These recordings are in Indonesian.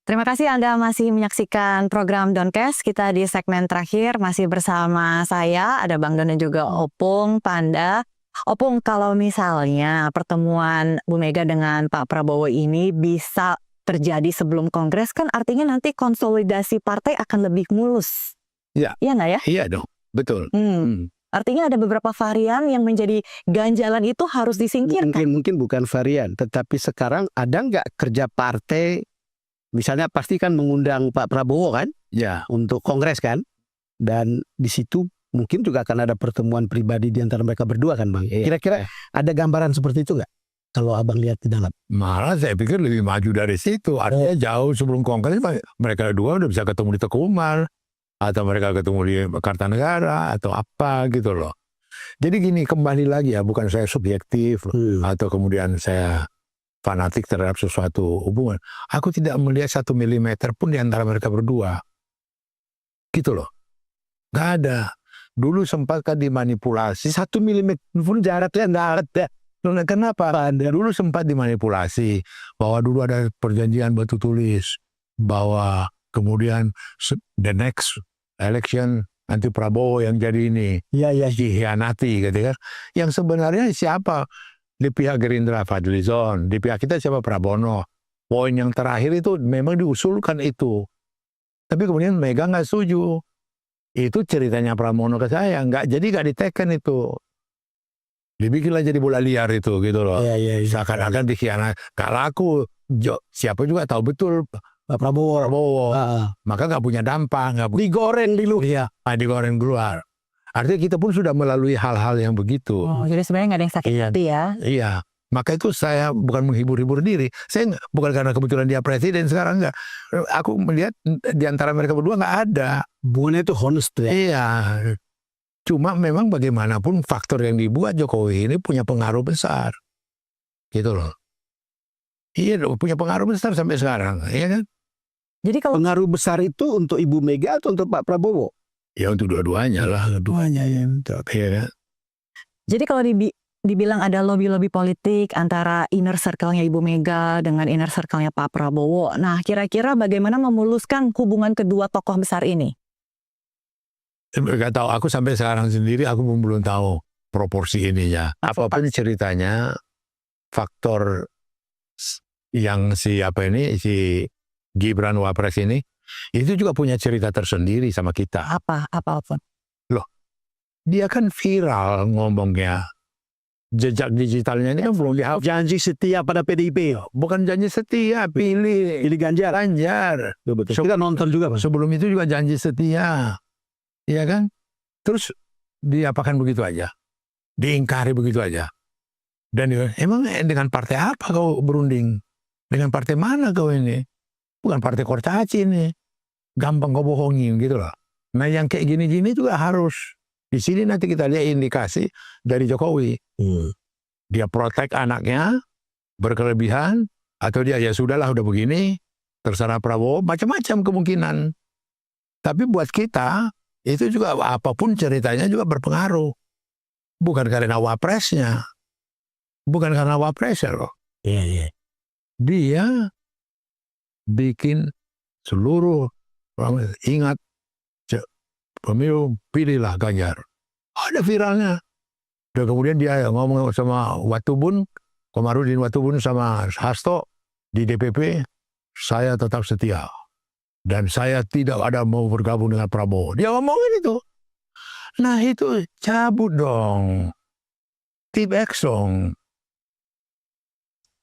Terima kasih Anda masih menyaksikan program Doncast. Kita di segmen terakhir masih bersama saya, ada Bang Don dan juga Opung, Panda. Opung, kalau misalnya pertemuan Bu Mega dengan Pak Prabowo ini bisa terjadi sebelum Kongres, kan artinya nanti konsolidasi partai akan lebih mulus. Iya. Iya nggak ya? Iya dong, betul. Artinya ada beberapa varian yang menjadi ganjalan itu harus disingkirkan. Mungkin bukan varian, tetapi sekarang ada nggak kerja partai, misalnya pasti kan mengundang Pak Prabowo kan, Ya. untuk Kongres kan, dan di situ mungkin juga akan ada pertemuan pribadi di antara mereka berdua kan Bang. Kira-kira ada gambaran seperti itu nggak? Kalau Abang lihat di dalam. Malah saya pikir lebih maju dari situ. Artinya jauh sebelum Kongres mereka dua udah bisa ketemu di Teguh Umar, atau mereka ketemu di Kartanegara atau apa gitu loh. Jadi gini, kembali lagi ya, bukan saya subjektif atau kemudian saya fanatik terhadap sesuatu hubungan. Aku tidak melihat 1 milimeter pun di antara mereka berdua. Gitu loh. Gak ada. Dulu sempat kan dimanipulasi. 1 milimeter pun jaraknya nggak ada. Kenapa? Dulu sempat dimanipulasi bahwa dulu ada perjanjian batu tulis bahwa kemudian the next election nanti Prabowo yang jadi ini. Iya. Dikhianati gitu kan. Yang sebenarnya siapa? Di pihak Gerindra Fadlizon, di pihak kita siapa? Prabowo. Poin yang terakhir itu memang diusulkan itu. Tapi kemudian Mega nggak setuju. Itu ceritanya Pramono ke saya. Jadi nggak diteken itu. Dibikinlah jadi bola liar itu gitu loh. Iya. Seakan-akan dikhianati. Kalau aku, siapa juga tahu betul Pak Prabowo. Maka nggak punya dampak. Digoreng dulu. Iya, digoreng keluar. Artinya kita pun sudah melalui hal-hal yang begitu. Oh, jadi sebenarnya nggak ada yang sakit hati ya? Iya. Maka itu saya bukan menghibur-hibur diri. Saya bukan karena kebetulan dia presiden sekarang, enggak. Aku melihat di antara mereka berdua nggak ada. Hubungannya itu honest ya. Iya. Cuma memang bagaimanapun faktor yang dibuat Jokowi ini punya pengaruh besar. Gitu loh. Iya, punya pengaruh besar sampai sekarang. Iya kan? Jadi kalau pengaruh besar itu untuk Ibu Mega atau untuk Pak Prabowo? Ya untuk dua-duanya lah. Dua-duanya ya. Iya kan? Jadi kalau dibilang ada lobby-lobby politik antara inner circle-nya Ibu Mega dengan inner circle-nya Pak Prabowo. Nah, kira-kira bagaimana memuluskan hubungan kedua tokoh besar ini? Gak tahu, aku sampai sekarang sendiri aku belum tahu proporsi ininya. Apapun ceritanya, faktor yang si Gibran Wapres ini, itu juga punya cerita tersendiri sama kita. Apapun. Loh, dia kan viral ngomongnya. Jejak digitalnya ini kan belum dihapus. Janji setia pada PDIP. Bukan janji setia, pilih Ganjar. Betul. Kita nonton juga Pak. Sebelum itu juga janji setia. Iya kan? Terus diapakan begitu aja. Diingkari begitu aja. Dan emang dengan partai apa kau berunding? Dengan partai mana kau ini? Bukan partai Kortaci ini. Gampang kau bohongin gitu loh. Nah yang kayak gini-gini juga harus. Di sini nanti kita lihat indikasi dari Jokowi. Dia protek anaknya berkelebihan. Atau dia ya sudahlah udah begini. Terserah Prabowo. Macam-macam kemungkinan. Tapi buat kita itu juga apapun ceritanya juga berpengaruh. Bukan karena wapresnya. Bukan karena wapresnya loh. Iya. Dia bikin seluruh orang ingat pemilu pilihlah Ganjar. Ada viralnya. Dan kemudian dia ngomong sama Watubun, Komarudin Watubun sama Hasto di DPP, saya tetap setia. Dan saya tidak ada mau bergabung dengan Prabowo. Dia ngomongin itu. Nah itu cabut dong. Tip X dong.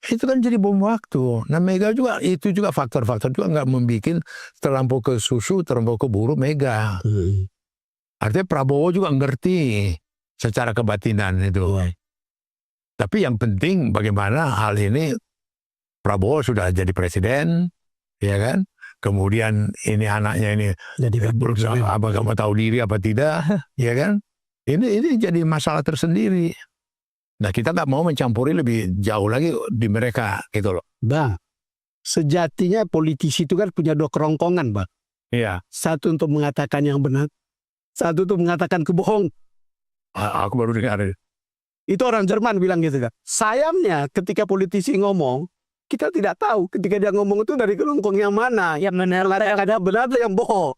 Itu kan jadi bom waktu. Nah Mega juga, itu juga faktor-faktor juga nggak membuat terlampau ke susu, terlampau ke buru Mega. Artinya Prabowo juga ngerti secara kebatinan itu. Tapi yang penting bagaimana hal ini, Prabowo sudah jadi presiden, ya kan? Kemudian ini anaknya ini jadi berusaha apa kamu tahu diri apa tidak, ya kan? Ini jadi masalah tersendiri. Nah kita nggak mau mencampuri lebih jauh lagi di mereka gitu loh. Bang, sejatinya politisi itu kan punya dua kerongkongan Bang. Iya. Satu untuk mengatakan yang benar, satu untuk mengatakan kebohong. Aku baru dengar. Itu orang Jerman bilang gitu kan. Sayangnya ketika politisi ngomong, kita tidak tahu ketika dia ngomong itu dari kelompok yang mana, yang benar atau yang bohong.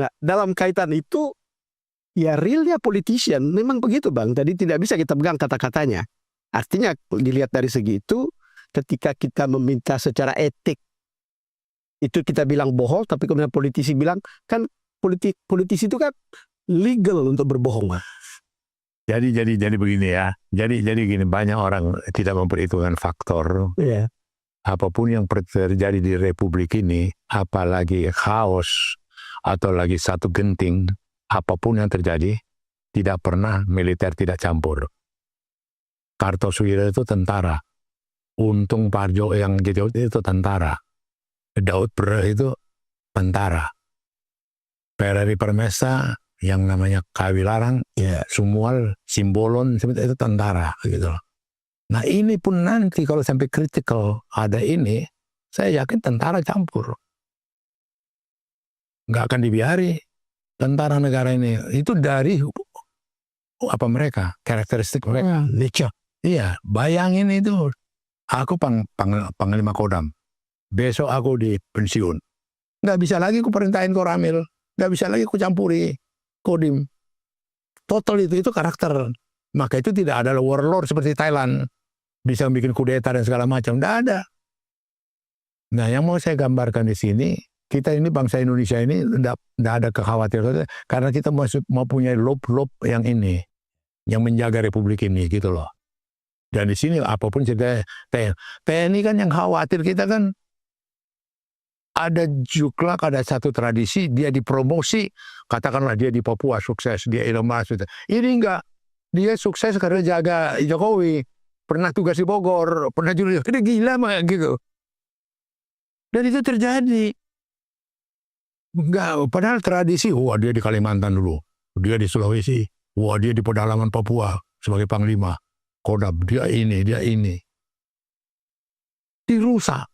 Nah, dalam kaitan itu, ya realnya politician memang begitu Bang. Tadi tidak bisa kita pegang kata-katanya. Artinya dilihat dari segi itu, ketika kita meminta secara etik, itu kita bilang bohong, tapi kemudian politisi bilang, kan politisi itu kan legal untuk berbohong. Bang. Jadi begini ya. Jadi gini, banyak orang tidak memperhitungkan faktor. Iya. Apapun yang terjadi di Republik ini, apalagi chaos atau lagi satu genting, apapun yang terjadi, tidak pernah militer tidak campur. Kartosuwiryo itu tentara. Untung Parjo yang jadi itu tentara. Daud Pereh itu tentara. Perari Permesa yang namanya Kawilarang, Sumual, Simbolon, itu tentara gitu. Nah ini pun nanti kalau sampai kritikal ada ini, saya yakin tentara campur. Nggak akan dibiari tentara negara ini. Itu dari apa mereka, karakteristik mereka. Nature. Iya, bayangin itu. Aku panglima Kodam. Besok aku di pensiun. Nggak bisa lagi aku perintahin Koramil. Nggak bisa lagi aku campuri Kodim. Total itu karakter. Maka itu tidak ada warlord seperti Thailand. Bisa bikin kudeta dan segala macam. Nggak ada. Nah yang mau saya gambarkan di sini, kita ini bangsa Indonesia ini nggak ada kekhawatiran. Karena kita mau punya lob yang ini. Yang menjaga Republik ini gitu loh. Dan di sini apapun cerita TNI kan yang khawatir kita kan ada juklak, ada satu tradisi, dia dipromosi, katakanlah dia di Papua sukses, dia Ilmas. Ini enggak, dia sukses karena jaga Jokowi, pernah tugas di Bogor, pernah juga, ini gila mah gitu. Dan itu terjadi. Enggak, padahal tradisi, wah dia di Kalimantan dulu, dia di Sulawesi, wah dia di pedalaman Papua sebagai panglima. Kodam, dia ini. Dirusak.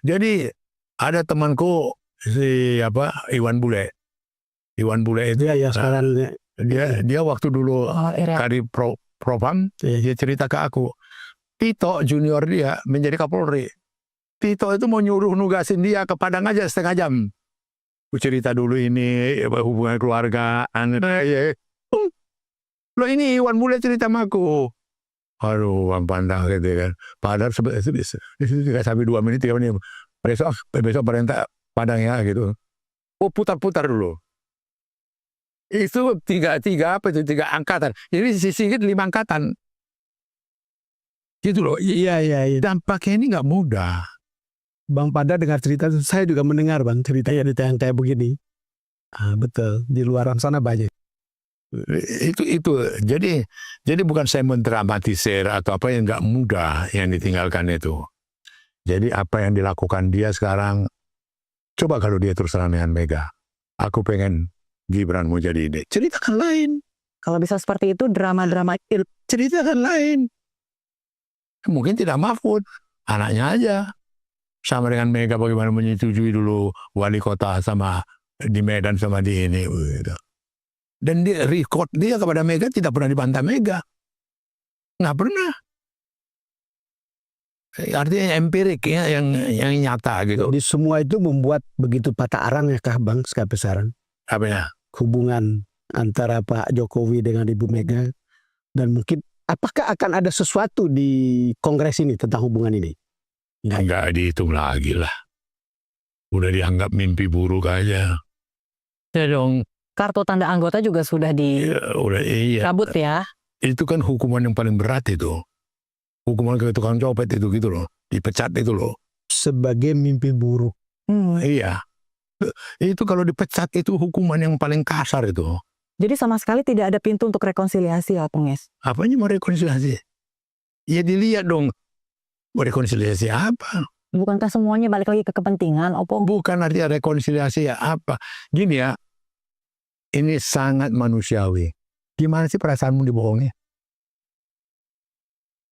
Jadi ada temanku si Iwan Bule. Iwan Bule itu ya sekarang dia waktu dulu kali Propam, dia cerita ke aku. Tito junior dia menjadi Kapolri. Tito itu mau nyuruh nugasin dia ke Padang aja setengah jam. Aku cerita dulu ini hubungan keluarga, Loh ini Iwan Bule cerita sama aku. Aduh, Bang Pandang gitu kan. Padahal sampai 2 menit, 3 menit. Besok perintah Padang ya gitu. Oh putar-putar dulu. Itu tiga angkatan. Jadi sisihnya 5 angkatan. Gitu loh. Iya. Dampaknya ini nggak mudah. Bang Pada dengar cerita, saya juga mendengar Bang ceritanya yang kayak begini. Betul, di luar sana banyak. Itu jadi bukan saya mendramatisir atau apa yang nggak mudah yang ditinggalkan itu. Jadi apa yang dilakukan dia sekarang, coba kalau dia terus terang dengan Mega, aku pengen Gibran mau jadi ini, ceritakan lain. Kalau bisa seperti itu drama-drama ceritakan lain. Mungkin tidak Mahfud, anaknya aja sama dengan Mega bagaimana menyetujui dulu wali kota sama di Medan sama di ini gitu. Dan dia record dia kepada Mega tidak pernah dibantah Mega. Nggak pernah. Artinya empirik ya, yang nyata gitu. Jadi semua itu membuat begitu patah arang ya kah Bang Skapesaran? Apanya? Hubungan antara Pak Jokowi dengan Ibu Mega. Dan mungkin apakah akan ada sesuatu di Kongres ini tentang hubungan ini? Nggak dihitung lagi lah. Udah dianggap mimpi buruk aja. Ya dong. Kartu tanda anggota juga sudah dicabut ya. Itu kan hukuman yang paling berat itu. Hukuman ke tukang copet itu gitu loh. Dipecat itu loh. Sebagai mimpi buruk. Iya. Itu kalau dipecat itu hukuman yang paling kasar itu. Jadi sama sekali tidak ada pintu untuk rekonsiliasi ya Penges? Apanya mau rekonsiliasi? Ya dilihat dong. Mau rekonsiliasi apa? Bukankah semuanya balik lagi ke kepentingan, Opung? Bukan artinya rekonsiliasi ya apa. Gini ya. Ini sangat manusiawi. Gimana sih perasaanmu dibohongi?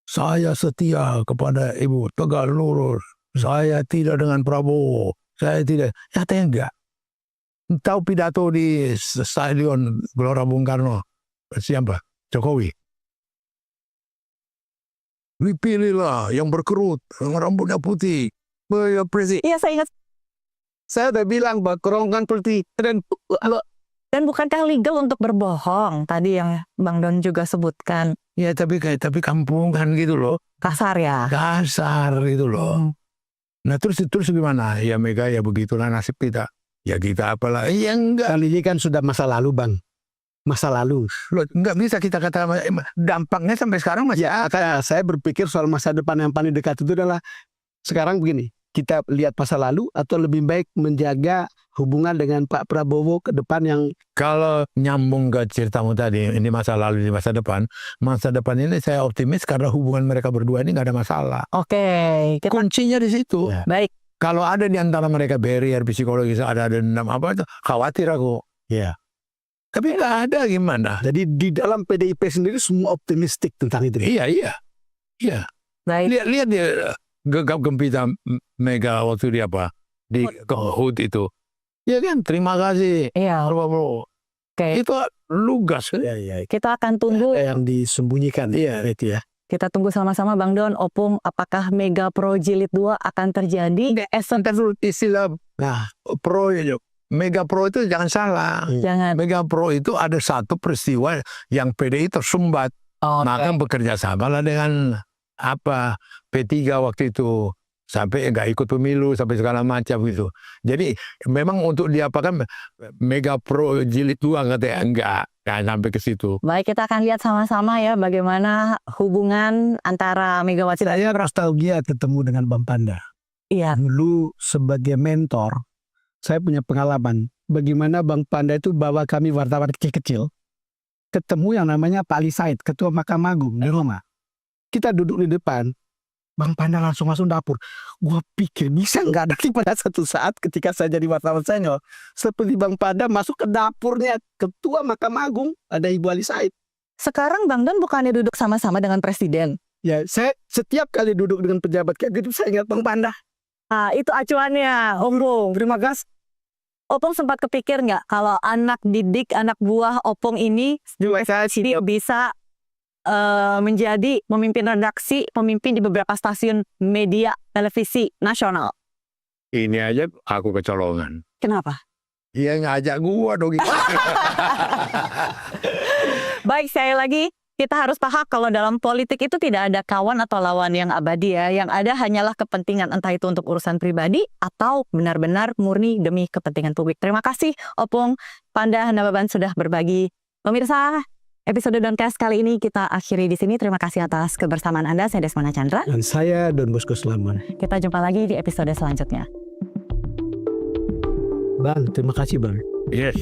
Saya setia kepada Ibu, tegak lurus. Saya tidak dengan Prabowo. Saya tidak. Nyatanya enggak. Tahu pidato di Stadion Gelora Bung Karno? Siapa? Jokowi. dipilihlah yang berkerut, yang rambutnya putih. Ya presiden. Iya, saya ingat. Saya udah bilang bahwa kerongkongan politik Dan bukankah legal untuk berbohong? Tadi yang Bang Don juga sebutkan. Ya tapi kampungan gitu loh. Kasar ya? Kasar gitu loh. Nah terus gimana? Ya Mega ya begitulah nasib kita. Ya kita apalah. Ya enggak. kan ini kan sudah masa lalu Bang. Masa lalu. Loh, enggak bisa kita katakan dampaknya sampai sekarang masih Ya, saya berpikir soal masa depan yang paling dekat itu adalah sekarang begini. Kita lihat masa lalu atau lebih baik menjaga hubungan dengan Pak Prabowo ke depan yang kalau nyambung ke ceritamu tadi, ini masa lalu, ini masa depan ini saya optimis karena hubungan mereka berdua ini nggak ada masalah. Oke, kita Kuncinya di situ. Ya. baik. Kalau ada di antara mereka barrier psikologis, ada dendam apa itu, khawatir aku. ya. Tapi nggak ada gimana? Jadi di dalam PDIP sendiri semua optimistik tentang itu. Iya. Baik. Lihat dia gegap gempita Mega waktu dia apa di HUT itu. Ya kan, terima kasih. Iya, Bro. oke. Itu lugas. Iya. Kita akan tunggu. Yang disembunyikan. Iya, itu ya. Kita tunggu sama-sama Bang Don, Opung, apakah Mega Pro Jilid 2 akan terjadi? Istilah Nah, pro ya, Mega Pro itu jangan salah. Jangan. Mega Pro itu ada satu peristiwa yang PDI tersumbat. Oh, Maka bekerja sama lah dengan P3 waktu itu. Sampai nggak ikut pemilu, sampai segala macam gitu. Jadi memang untuk diapakan Mega Pro Jilid 2 katanya enggak sampai ke situ. baik, kita akan lihat sama-sama ya bagaimana hubungan antara Megawati dan... saya nostalgia ketemu dengan Bang Panda. Iya, Dulu sebagai mentor, saya punya pengalaman bagaimana Bang Panda itu bawa kami wartawan kecil-kecil ketemu yang namanya Pak Ali Said, Ketua Mahkamah Agung di Roma. Kita duduk di depan, Bang Panda langsung masuk dapur. Gua pikir bisa nggak nanti pada satu saat ketika saya jadi wartawan senior, seperti Bang Panda masuk ke dapurnya Ketua Mahkamah Agung, ada Ibu Ali Said. sekarang Bang Don bukannya duduk sama-sama dengan Presiden? Ya, saya setiap kali duduk dengan pejabat kayak gitu saya ingat Bang Panda. Ah, itu acuannya, Opung. Terima kasih. Opung sempat kepikir nggak kalau anak didik, anak buah Opung ini bisa menjadi pemimpin redaksi, pemimpin di beberapa stasiun media televisi nasional? Ini aja aku kecolongan. Kenapa? Iya ngajak gua dong. Baik, sekali lagi kita harus paham kalau dalam politik itu tidak ada kawan atau lawan yang abadi ya. Yang ada hanyalah kepentingan, entah itu untuk urusan pribadi atau benar-benar murni demi kepentingan publik. Terima kasih Opung, Panda, Nababan sudah berbagi. Pemirsa, episode Doncast kali ini kita akhiri di sini. Terima kasih atas kebersamaan Anda. Saya Desmana Chandra. Dan saya Don Bosco Selamat. Kita jumpa lagi di episode selanjutnya. Bang, terima kasih Bang. Yes.